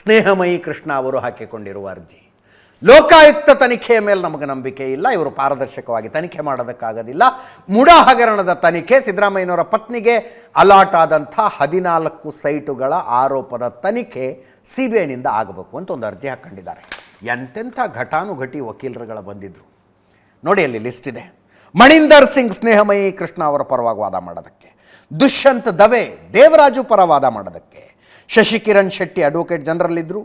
ಸ್ನೇಹಮಯಿ ಕೃಷ್ಣ ಅವರು ಹಾಕಿಕೊಂಡಿರುವ ಅರ್ಜಿ. ಲೋಕಾಯುಕ್ತ ತನಿಖೆಯ ಮೇಲೆ ನಮಗೆ ನಂಬಿಕೆ ಇಲ್ಲ, ಇವರು ಪಾರದರ್ಶಕವಾಗಿ ತನಿಖೆ ಮಾಡೋದಕ್ಕಾಗೋದಿಲ್ಲ. ಮುಡಾ ಹಗರಣದ ತನಿಖೆ, ಸಿದ್ದರಾಮಯ್ಯನವರ ಪತ್ನಿಗೆ ಅಲಾಟ್ ಆದಂಥ 14 ಸೈಟುಗಳ ಆರೋಪದ ತನಿಖೆ CBIನಿಂದ ಆಗಬೇಕು ಅಂತ ಒಂದು ಅರ್ಜಿ ಹಾಕ್ಕೊಂಡಿದ್ದಾರೆ. ಎಂತೆಂಥ ಘಟಾನುಘಟಿ ವಕೀಲರುಗಳ ಬಂದಿದ್ದರು ನೋಡಿ, ಅಲ್ಲಿ ಲಿಸ್ಟ್ ಇದೆ. ಮಣಿಂದರ್ ಸಿಂಗ್ ಸ್ನೇಹಮಯಿ ಕೃಷ್ಣ ಅವರ ಪರವಾಗಿ ವಾದ ಮಾಡೋದಕ್ಕೆ, ದುಷ್ಯಂತ್ ದವೆ ದೇವರಾಜು ಪರ ವಾದ ಮಾಡೋದಕ್ಕೆ, ಶಶಿಕಿರಣ್ ಶೆಟ್ಟಿ ಅಡ್ವೊಕೇಟ್ ಜನರಲ್ ಇದ್ದರು,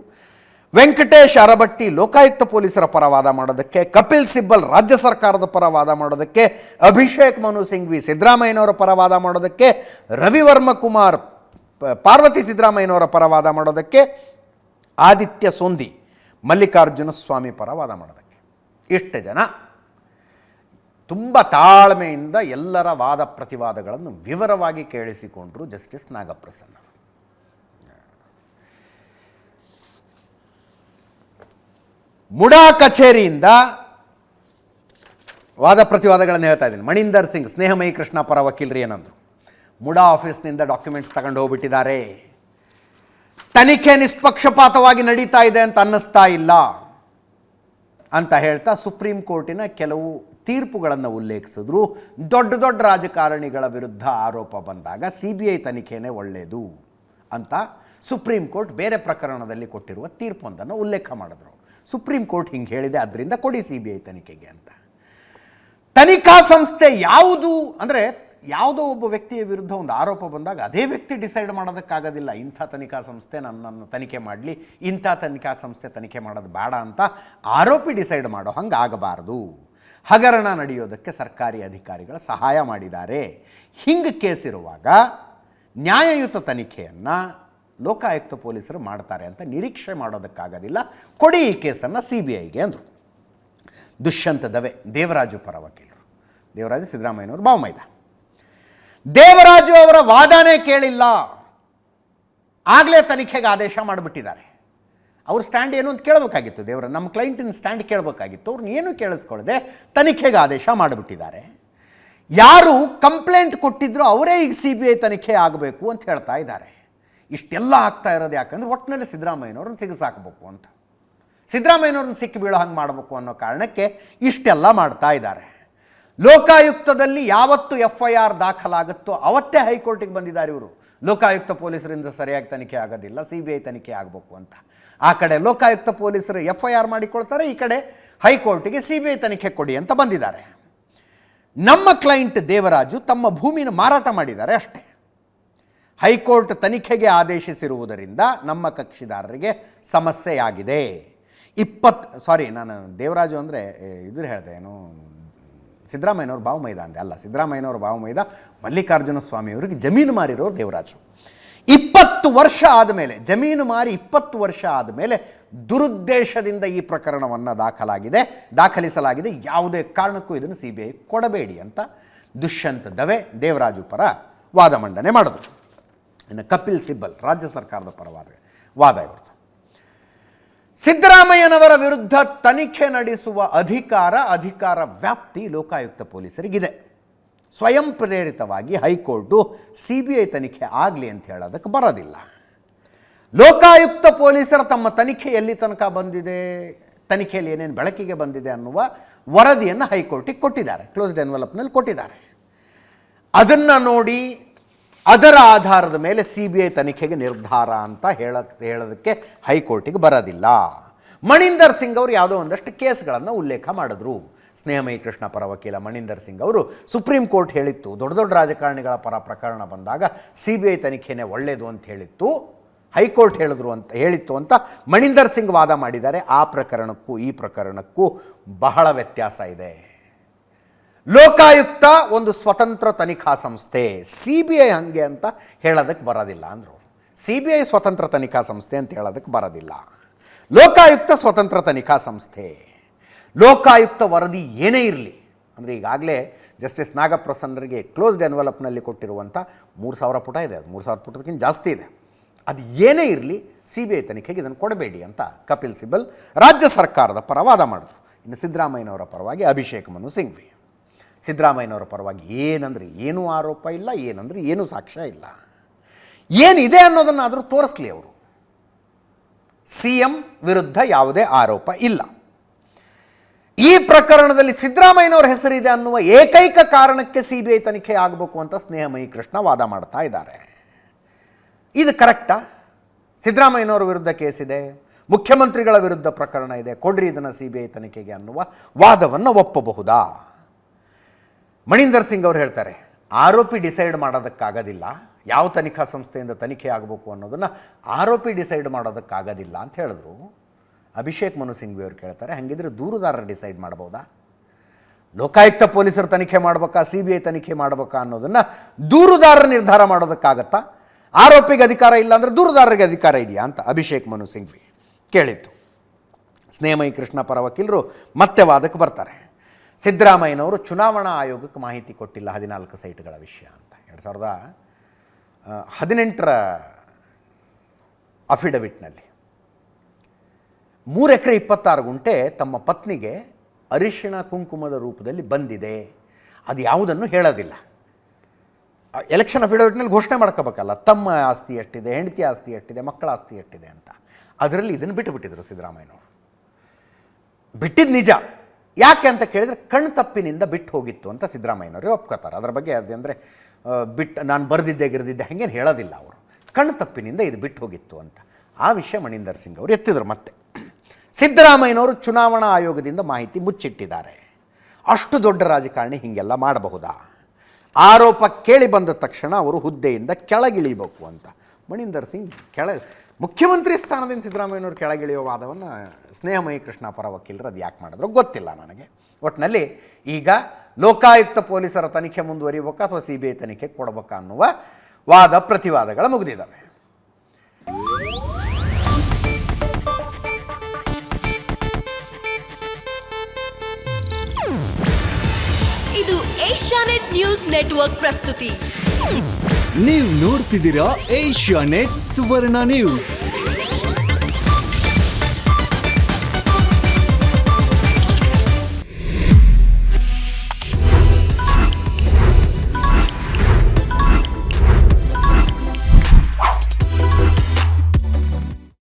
ವೆಂಕಟೇಶ್ ಅರಬಟ್ಟಿ ಲೋಕಾಯುಕ್ತ ಪೊಲೀಸರ ಪರ ವಾದ ಮಾಡೋದಕ್ಕೆ, ಕಪಿಲ್ ಸಿಬ್ಬಲ್ ರಾಜ್ಯ ಸರ್ಕಾರದ ಪರ ವಾದ ಮಾಡೋದಕ್ಕೆ, ಅಭಿಷೇಕ್ ಮನು ಸಿಂಘ್ವಿ ಸಿದ್ದರಾಮಯ್ಯನವರ ಪರ ವಾದ ಮಾಡೋದಕ್ಕೆ, ರವಿವರ್ಮ ಕುಮಾರ್ ಪಾರ್ವತಿ ಸಿದ್ದರಾಮಯ್ಯನವರ ಪರ ವಾದ ಮಾಡೋದಕ್ಕೆ, ಆದಿತ್ಯ ಸೋಂದಿ ಮಲ್ಲಿಕಾರ್ಜುನ ಸ್ವಾಮಿ ಪರ ವಾದ ಮಾಡೋದಕ್ಕೆ. ಇಷ್ಟು ಜನ ತುಂಬ ತಾಳ್ಮೆಯಿಂದ ಎಲ್ಲರ ವಾದ ಪ್ರತಿವಾದಗಳನ್ನು ವಿವರವಾಗಿ ಕೇಳಿಸಿಕೊಂಡರು ಜಸ್ಟಿಸ್ ನಾಗಪ್ರಸನ್ನ. ಮುಡಾ ಕಚೇರಿಯಿಂದ ವಾದ ಪ್ರತಿವಾದಗಳನ್ನು ಹೇಳ್ತಾ ಇದ್ದೀನಿ. ಮಣಿಂದರ್ ಸಿಂಗ್ ಸ್ನೇಹಮಯಿ ಕೃಷ್ಣ ಪರ ವಕೀಲರು ಏನಂದರು, ಮುಡಾ ಆಫೀಸ್ನಿಂದ ಡಾಕ್ಯುಮೆಂಟ್ಸ್ ತಗೊಂಡು ಹೋಗ್ಬಿಟ್ಟಿದ್ದಾರೆ, ತನಿಖೆ ನಿಷ್ಪಕ್ಷಪಾತವಾಗಿ ನಡೀತಾ ಇದೆ ಅಂತ ಅನ್ನಿಸ್ತಾ ಇಲ್ಲ ಅಂತ ಹೇಳ್ತಾ ಸುಪ್ರೀಂ ಕೋರ್ಟಿನ ಕೆಲವು ತೀರ್ಪುಗಳನ್ನು ಉಲ್ಲೇಖಿಸಿದ್ರು. ದೊಡ್ಡ ದೊಡ್ಡ ರಾಜಕಾರಣಿಗಳ ವಿರುದ್ಧ ಆರೋಪ ಬಂದಾಗ CBI ತನಿಖೆನೇ ಒಳ್ಳೆಯದು ಅಂತ ಸುಪ್ರೀಂ ಕೋರ್ಟ್ ಬೇರೆ ಪ್ರಕರಣದಲ್ಲಿ ಕೊಟ್ಟಿರುವ ತೀರ್ಪೊಂದನ್ನು ಉಲ್ಲೇಖ ಮಾಡಿದ್ರು. ಸುಪ್ರೀಂ ಕೋರ್ಟ್ ಹಿಂಗೆ ಹೇಳಿದೆ, ಅದರಿಂದ ಕೊಡಿ CBI ತನಿಖೆಗೆ ಅಂತ. ತನಿಖಾ ಸಂಸ್ಥೆ ಯಾವುದು ಅಂದರೆ, ಯಾವುದೋ ಒಬ್ಬ ವ್ಯಕ್ತಿಯ ವಿರುದ್ಧ ಒಂದು ಆರೋಪ ಬಂದಾಗ ಅದೇ ವ್ಯಕ್ತಿ ಡಿಸೈಡ್ ಮಾಡೋದಕ್ಕಾಗೋದಿಲ್ಲ. ಇಂಥ ತನಿಖಾ ಸಂಸ್ಥೆ ನನ್ನನ್ನು ತನಿಖೆ ಮಾಡಲಿ, ಇಂಥ ತನಿಖಾ ಸಂಸ್ಥೆ ತನಿಖೆ ಮಾಡೋದು ಬೇಡ ಅಂತ ಆರೋಪಿ ಡಿಸೈಡ್ ಮಾಡೋ ಹಂಗೆ ಆಗಬಾರ್ದು. ಹಗರಣ ನಡೆಯೋದಕ್ಕೆ ಸರ್ಕಾರಿ ಅಧಿಕಾರಿಗಳ ಸಹಾಯ ಮಾಡಿದ್ದಾರೆ. ಹಿಂಗೆ ಕೇಸಿರುವಾಗ ನ್ಯಾಯಯುತ ತನಿಖೆಯನ್ನು ಲೋಕಾಯುಕ್ತ ಪೊಲೀಸರು ಮಾಡ್ತಾರೆ ಅಂತ ನಿರೀಕ್ಷೆ ಮಾಡೋದಕ್ಕಾಗೋದಿಲ್ಲ. ಕೊಡಿ ಈ ಕೇಸನ್ನು CBIಗೆ ಅಂದರು. ದುಷ್ಯಂತ್ ದವೆ ದೇವರಾಜು ಪರ ವಕೀಲರು, ದೇವರಾಜು ಸಿದ್ದರಾಮಯ್ಯನವರು ಬಾವಮೈದ. ದೇವರಾಜು ಅವರ ವಾದನೇ ಕೇಳಿಲ್ಲ, ಆಗಲೇ ತನಿಖೆಗೆ ಆದೇಶ ಮಾಡಿಬಿಟ್ಟಿದ್ದಾರೆ. ಅವ್ರ ಸ್ಟ್ಯಾಂಡ್ ಏನು ಅಂತ ಕೇಳಬೇಕಾಗಿತ್ತು, ನಮ್ಮ ಕ್ಲೈಂಟಿನ ಸ್ಟ್ಯಾಂಡ್ ಕೇಳಬೇಕಾಗಿತ್ತು. ಅವ್ರನ್ನ ಏನೂ ಕೇಳಿಸ್ಕೊಳ್ಳದೆ ತನಿಖೆಗೆ ಆದೇಶ ಮಾಡಿಬಿಟ್ಟಿದ್ದಾರೆ. ಯಾರು ಕಂಪ್ಲೇಂಟ್ ಕೊಟ್ಟಿದ್ರು ಅವರೇ ಈಗ CBI ತನಿಖೆ ಆಗಬೇಕು ಅಂತ ಹೇಳ್ತಾ ಇದ್ದಾರೆ. ಇಷ್ಟೆಲ್ಲ ಆಗ್ತಾ ಇರೋದು ಯಾಕಂದರೆ ಒಟ್ಟಿನಲ್ಲಿ ಸಿದ್ದರಾಮಯ್ಯನವ್ರನ್ನ ಸಿಗಿಸಾಕಬೇಕು ಅಂತ, ಸಿದ್ದರಾಮಯ್ಯನವ್ರನ್ನ ಸಿಕ್ಕಿ ಬೀಳೋ ಹಂಗೆ ಮಾಡಬೇಕು ಅನ್ನೋ ಕಾರಣಕ್ಕೆ ಇಷ್ಟೆಲ್ಲ ಮಾಡ್ತಾ ಇದ್ದಾರೆ. ಲೋಕಾಯುಕ್ತದಲ್ಲಿ ಯಾವತ್ತು FIR ದಾಖಲಾಗುತ್ತೋ ಅವತ್ತೇ ಹೈಕೋರ್ಟಿಗೆ ಬಂದಿದ್ದಾರೆ ಇವರು. ಲೋಕಾಯುಕ್ತ ಪೊಲೀಸರಿಂದ ಸರಿಯಾಗಿ ತನಿಖೆ ಆಗೋದಿಲ್ಲ, CBI ತನಿಖೆ ಆಗಬೇಕು ಅಂತ. ಆ ಕಡೆ ಲೋಕಾಯುಕ್ತ ಪೊಲೀಸರು FIR ಮಾಡಿಕೊಳ್ತಾರೆ, ಈ ಕಡೆ ಹೈಕೋರ್ಟಿಗೆ CBI ತನಿಖೆ ಕೊಡಿ ಅಂತ ಬಂದಿದ್ದಾರೆ. ನಮ್ಮ ಕ್ಲೈಂಟ್ ದೇವರಾಜು ತಮ್ಮ ಭೂಮಿನ ಮಾರಾಟ ಮಾಡಿದ್ದಾರೆ ಅಷ್ಟೇ. ಹೈಕೋರ್ಟ್ ತನಿಖೆಗೆ ಆದೇಶಿಸಿರುವುದರಿಂದ ನಮ್ಮ ಕಕ್ಷಿದಾರರಿಗೆ ಸಮಸ್ಯೆಯಾಗಿದೆ. ನಾನು ದೇವರಾಜು ಅಂದರೆ ಇದ್ರ ಹೇಳಿದೆ, ಏನು ಸಿದ್ದರಾಮಯ್ಯನವ್ರ ಬಾವಮೈದ ಅಂದೆ, ಅಲ್ಲ, ಸಿದ್ದರಾಮಯ್ಯನವ್ರ ಬಾವಮೈದ ಮಲ್ಲಿಕಾರ್ಜುನ ಸ್ವಾಮಿಯವರಿಗೆ ಜಮೀನು ಮಾರಿರೋರು ದೇವರಾಜು. 20 ವರ್ಷ ಆದಮೇಲೆ, ಜಮೀನು ಮಾರಿ 20 ವರ್ಷ ಆದಮೇಲೆ ದುರುದ್ದೇಶದಿಂದ ಈ ಪ್ರಕರಣವನ್ನು ದಾಖಲಿಸಲಾಗಿದೆ. ಯಾವುದೇ ಕಾರಣಕ್ಕೂ ಇದನ್ನು CBI ಕೊಡಬೇಡಿ ಅಂತ ದುಷ್ಯಂತ್ ದವೆ ದೇವರಾಜು ಪರ ವಾದ ಮಂಡನೆ ಮಾಡಿದ್ರು. ಇನ್ನು ಕಪಿಲ್ ಸಿಬ್ಬಲ್ ರಾಜ್ಯ ಸರ್ಕಾರದ ಪರವಾದ ವಾದ ಇವ್ರದ್ದು. ಸಿದ್ದರಾಮಯ್ಯನವರ ವಿರುದ್ಧ ತನಿಖೆ ನಡೆಸುವ ಅಧಿಕಾರ ವ್ಯಾಪ್ತಿ ಲೋಕಾಯುಕ್ತ ಪೊಲೀಸರಿಗಿದೆ. ಸ್ವಯಂ ಪ್ರೇರಿತವಾಗಿ ಹೈಕೋರ್ಟು CBI ತನಿಖೆ ಆಗಲಿ ಅಂತ ಹೇಳೋದಕ್ಕೆ ಬರೋದಿಲ್ಲ. ಲೋಕಾಯುಕ್ತ ಪೊಲೀಸರ ತಮ್ಮ ತನಿಖೆ ಎಲ್ಲಿ ತನಕ ಬಂದಿದೆ, ತನಿಖೆಯಲ್ಲಿ ಏನೇನು ಬೆಳಕಿಗೆ ಬಂದಿದೆ ಅನ್ನುವ ವರದಿಯನ್ನು ಹೈಕೋರ್ಟಿಗೆ ಕೊಟ್ಟಿದ್ದಾರೆ, ಕ್ಲೋಸ್ಡ್ ಎನ್ವೆಲಪ್ನಲ್ಲಿ ಕೊಟ್ಟಿದ್ದಾರೆ. ಅದನ್ನು ನೋಡಿ ಅದರ ಆಧಾರದ ಮೇಲೆ CBI ತನಿಖೆಗೆ ನಿರ್ಧಾರ ಅಂತ ಹೇಳೋದಕ್ಕೆ ಹೈಕೋರ್ಟಿಗೆ ಬರೋದಿಲ್ಲ. ಮಣಿಂದರ್ ಸಿಂಗ್ ಅವರು ಯಾವುದೋ ಒಂದಷ್ಟು ಕೇಸ್ಗಳನ್ನು ಉಲ್ಲೇಖ ಮಾಡಿದ್ರು. ಸ್ನೇಹಮಯಿ ಕೃಷ್ಣ ಪರ ವಕೀಲ ಮಣಿಂದರ್ ಸಿಂಗ್ ಅವರು ಸುಪ್ರೀಂ ಕೋರ್ಟ್ ಹೇಳಿತ್ತು, ದೊಡ್ಡ ದೊಡ್ಡ ರಾಜಕಾರಣಿಗಳ ಪರ ಪ್ರಕರಣ ಬಂದಾಗ CBI ತನಿಖೆನೇ ಒಳ್ಳೆಯದು ಅಂತ ಹೇಳಿತ್ತು, ಹೈಕೋರ್ಟ್ ಹೇಳಿತ್ತು ಅಂತ ಮಣಿಂದರ್ ಸಿಂಗ್ ವಾದ ಮಾಡಿದ್ದಾರೆ. ಆ ಪ್ರಕರಣಕ್ಕೂ ಈ ಪ್ರಕರಣಕ್ಕೂ ಬಹಳ ವ್ಯತ್ಯಾಸ ಇದೆ. ಲೋಕಾಯುಕ್ತ ಒಂದು ಸ್ವತಂತ್ರ ತನಿಖಾ ಸಂಸ್ಥೆ, CBI ಹಂಗೆ ಅಂತ ಹೇಳೋದಕ್ಕೆ ಬರೋದಿಲ್ಲ ಅಂದರು. CBI ಸ್ವತಂತ್ರ ತನಿಖಾ ಸಂಸ್ಥೆ ಅಂತ ಹೇಳೋದಕ್ಕೆ ಬರೋದಿಲ್ಲ. ಲೋಕಾಯುಕ್ತ ಸ್ವತಂತ್ರ ತನಿಖಾ ಸಂಸ್ಥೆ. ಲೋಕಾಯುಕ್ತ ವರದಿ ಏನೇ ಇರಲಿ ಅಂದರೆ, ಈಗಾಗಲೇ ಜಸ್ಟಿಸ್ ನಾಗಪ್ರಸನ್ನರಿಗೆ ಕ್ಲೋಸ್ಡ್ ಎನ್ವೆಲಪ್ನಲ್ಲಿ ಕೊಟ್ಟಿರುವಂಥ 3000 ಪುಟ ಇದೆ, ಅದು 3000 ಪುಟದಕ್ಕಿಂತ ಜಾಸ್ತಿ ಇದೆ. ಅದು ಏನೇ ಇರಲಿ CBI ತನಿಖೆಗೆ ಇದನ್ನು ಕೊಡಬೇಡಿ ಅಂತ ಕಪಿಲ್ ಸಿಬ್ಬಲ್ ರಾಜ್ಯ ಸರ್ಕಾರದ ಪರ ವಾದ ಮಾಡಿದ್ರು. ಇನ್ನು ಸಿದ್ದರಾಮಯ್ಯನವರ ಪರವಾಗಿ ಅಭಿಷೇಕ್ ಮನು ಸಿಂಘ್ವಿ. ಸಿದ್ದರಾಮಯ್ಯನವರ ಪರವಾಗಿ ಏನಂದರೆ ಏನೂ ಆರೋಪ ಇಲ್ಲ, ಏನಂದರೆ ಏನೂ ಸಾಕ್ಷ್ಯ ಇಲ್ಲ. ಏನಿದೆ ಅನ್ನೋದನ್ನು ಆದರೂ ತೋರಿಸ್ಲಿ ಅವರು. CM ವಿರುದ್ಧ ಯಾವುದೇ ಆರೋಪ ಇಲ್ಲ. ಈ ಪ್ರಕರಣದಲ್ಲಿ ಸಿದ್ದರಾಮಯ್ಯನವರ ಹೆಸರಿದೆ ಅನ್ನುವ ಏಕೈಕ ಕಾರಣಕ್ಕೆ CBI ತನಿಖೆ ಆಗಬೇಕು ಅಂತ ಸ್ನೇಹಮಯಿ ಕೃಷ್ಣ ವಾದ ಮಾಡ್ತಾ ಇದ್ದಾರೆ. ಇದು ಕರೆಕ್ಟಾ? ಸಿದ್ದರಾಮಯ್ಯನವರ ವಿರುದ್ಧ ಕೇಸಿದೆ, ಮುಖ್ಯಮಂತ್ರಿಗಳ ವಿರುದ್ಧ ಪ್ರಕರಣ ಇದೆ, ಕೊಡ್ರಿ ಇದನ್ನು CBI ತನಿಖೆಗೆ ಅನ್ನುವ ವಾದವನ್ನು ಒಪ್ಪಬಹುದಾ? ಮಣಿಂದರ್ ಸಿಂಗ್ ಅವರು ಹೇಳ್ತಾರೆ, ಆರೋಪಿ ಡಿಸೈಡ್ ಮಾಡೋದಕ್ಕಾಗೋದಿಲ್ಲ, ಯಾವ ತನಿಖಾ ಸಂಸ್ಥೆಯಿಂದ ತನಿಖೆ ಆಗಬೇಕು ಅನ್ನೋದನ್ನು ಆರೋಪಿ ಡಿಸೈಡ್ ಮಾಡೋದಕ್ಕಾಗೋದಿಲ್ಲ ಅಂತ ಹೇಳಿದ್ರು. ಅಭಿಷೇಕ್ ಮನು ಸಿಂಘ್ವಿ ಅವರು ಕೇಳ್ತಾರೆ, ಹಾಗಿದ್ರೆ ದೂರುದಾರರು ಡಿಸೈಡ್ ಮಾಡ್ಬೋದಾ? ಲೋಕಾಯುಕ್ತ ಪೊಲೀಸರು ತನಿಖೆ ಮಾಡ್ಬೇಕಾ, CBI ತನಿಖೆ ಮಾಡ್ಬೇಕಾ ಅನ್ನೋದನ್ನು ದೂರುದಾರರು ನಿರ್ಧಾರ ಮಾಡೋದಕ್ಕಾಗತ್ತಾ? ಆರೋಪಿಗೆ ಅಧಿಕಾರ ಇಲ್ಲ ಅಂದರೆ ದೂರುದಾರರಿಗೆ ಅಧಿಕಾರ ಇದೆಯಾ ಅಂತ ಅಭಿಷೇಕ್ ಮನು ಸಿಂಘ್ವಿ ಕೇಳಿತ್ತು. ಸ್ನೇಹಮಯಿ ಕೃಷ್ಣ ಪರ ವಕೀಲರು ಮತ್ತೆ ವಾದಕ್ಕೆ ಬರ್ತಾರೆ. ಸಿದ್ದರಾಮಯ್ಯನವರು ಚುನಾವಣಾ ಆಯೋಗಕ್ಕೆ ಮಾಹಿತಿ ಕೊಟ್ಟಿಲ್ಲ 14 ಸೈಟ್ಗಳ ವಿಷಯ ಅಂತ. 2018 ಅಫಿಡವಿಟ್ನಲ್ಲಿ 3 ಎಕರೆ 26 ಗುಂಟೆ ತಮ್ಮ ಪತ್ನಿಗೆ ಅರಿಶಿಣ ಕುಂಕುಮದ ರೂಪದಲ್ಲಿ ಬಂದಿದೆ, ಅದು ಯಾವುದನ್ನು ಹೇಳೋದಿಲ್ಲ. ಎಲೆಕ್ಷನ್ ಅಫಿಡವಿಟ್ನಲ್ಲಿ ಘೋಷಣೆ ಮಾಡ್ಕೋಬೇಕಲ್ಲ, ತಮ್ಮ ಆಸ್ತಿ ಎಷ್ಟಿದೆ, ಹೆಂಡತಿ ಆಸ್ತಿ ಎಷ್ಟಿದೆ, ಮಕ್ಕಳ ಆಸ್ತಿ ಎಷ್ಟಿದೆ ಅಂತ. ಅದರಲ್ಲಿ ಇದನ್ನು ಬಿಟ್ಟುಬಿಟ್ಟಿದ್ರು ಸಿದ್ದರಾಮಯ್ಯನವರು. ಬಿಟ್ಟಿದ್ದು ನಿಜ, ಯಾಕೆ ಅಂತ ಕೇಳಿದರೆ ಕಣ್ತಪ್ಪಿನಿಂದ ಬಿಟ್ಟು ಹೋಗಿತ್ತು ಅಂತ ಸಿದ್ದರಾಮಯ್ಯನವರೇ ಒಪ್ಕೋತಾರೆ. ಅದರ ಬಗ್ಗೆ ಅದಂದರೆ ನಾನು ಬರೆದಿದ್ದೆ ಗಿರ್ದಿದ್ದೆ ಹಾಗೇನು ಹೇಳೋದಿಲ್ಲ ಅವರು. ಕಣ್ತಪ್ಪಿನಿಂದ ಇದು ಬಿಟ್ಟು ಹೋಗಿತ್ತು ಅಂತ ಆ ವಿಷಯ ಮಣಿಂದರ್ ಸಿಂಗ್ ಅವರು ಎತ್ತಿದ್ರು. ಮತ್ತೆ ಸಿದ್ದರಾಮಯ್ಯನವರು ಚುನಾವಣಾ ಆಯೋಗದಿಂದ ಮಾಹಿತಿ ಮುಚ್ಚಿಟ್ಟಿದ್ದಾರೆ. ಅಷ್ಟು ದೊಡ್ಡ ರಾಜಕಾರಣಿ ಹೀಗೆಲ್ಲ ಮಾಡಬಹುದಾ? ಆರೋಪ ಕೇಳಿ ಬಂದ ತಕ್ಷಣ ಅವರು ಹುದ್ದೆಯಿಂದ ಕೆಳಗಿಳಿಬೇಕು ಅಂತ ಮಣಿಂದರ್ ಸಿಂಗ್ ಮುಖ್ಯಮಂತ್ರಿ ಸ್ಥಾನದಿಂದ ಸಿದ್ದರಾಮಯ್ಯನವರು ಕೆಳಗಿಳಿಯೋ ವಾದವನ್ನು ಸ್ನೇಹಮಯಿ ಕೃಷ್ಣ ಪರ ವಕೀಲರು ಅದು ಯಾಕೆ ಮಾಡಿದ್ರು ಗೊತ್ತಿಲ್ಲ ನನಗೆ. ಒಟ್ಟಿನಲ್ಲಿ ಈಗ ಲೋಕಾಯುಕ್ತ ಪೊಲೀಸರ ತನಿಖೆ ಮುಂದುವರಿಬೇಕಾ ಅಥವಾ CBI ತನಿಖೆ ಕೊಡಬೇಕಾ ಅನ್ನುವ ವಾದ ಪ್ರತಿವಾದಗಳು ಮುಗಿದಿದ್ದಾವೆ. ಇದು ಏಷ್ಯಾನೆಟ್ ನ್ಯೂಸ್ ನೆಟ್ವರ್ಕ್ ಪ್ರಸ್ತುತಿ. ನೀವು ನೋಡ್ತಿದ್ದೀರಾ ಏಷ್ಯಾನೆಟ್ ಸುವರ್ಣ ನ್ಯೂಸ್.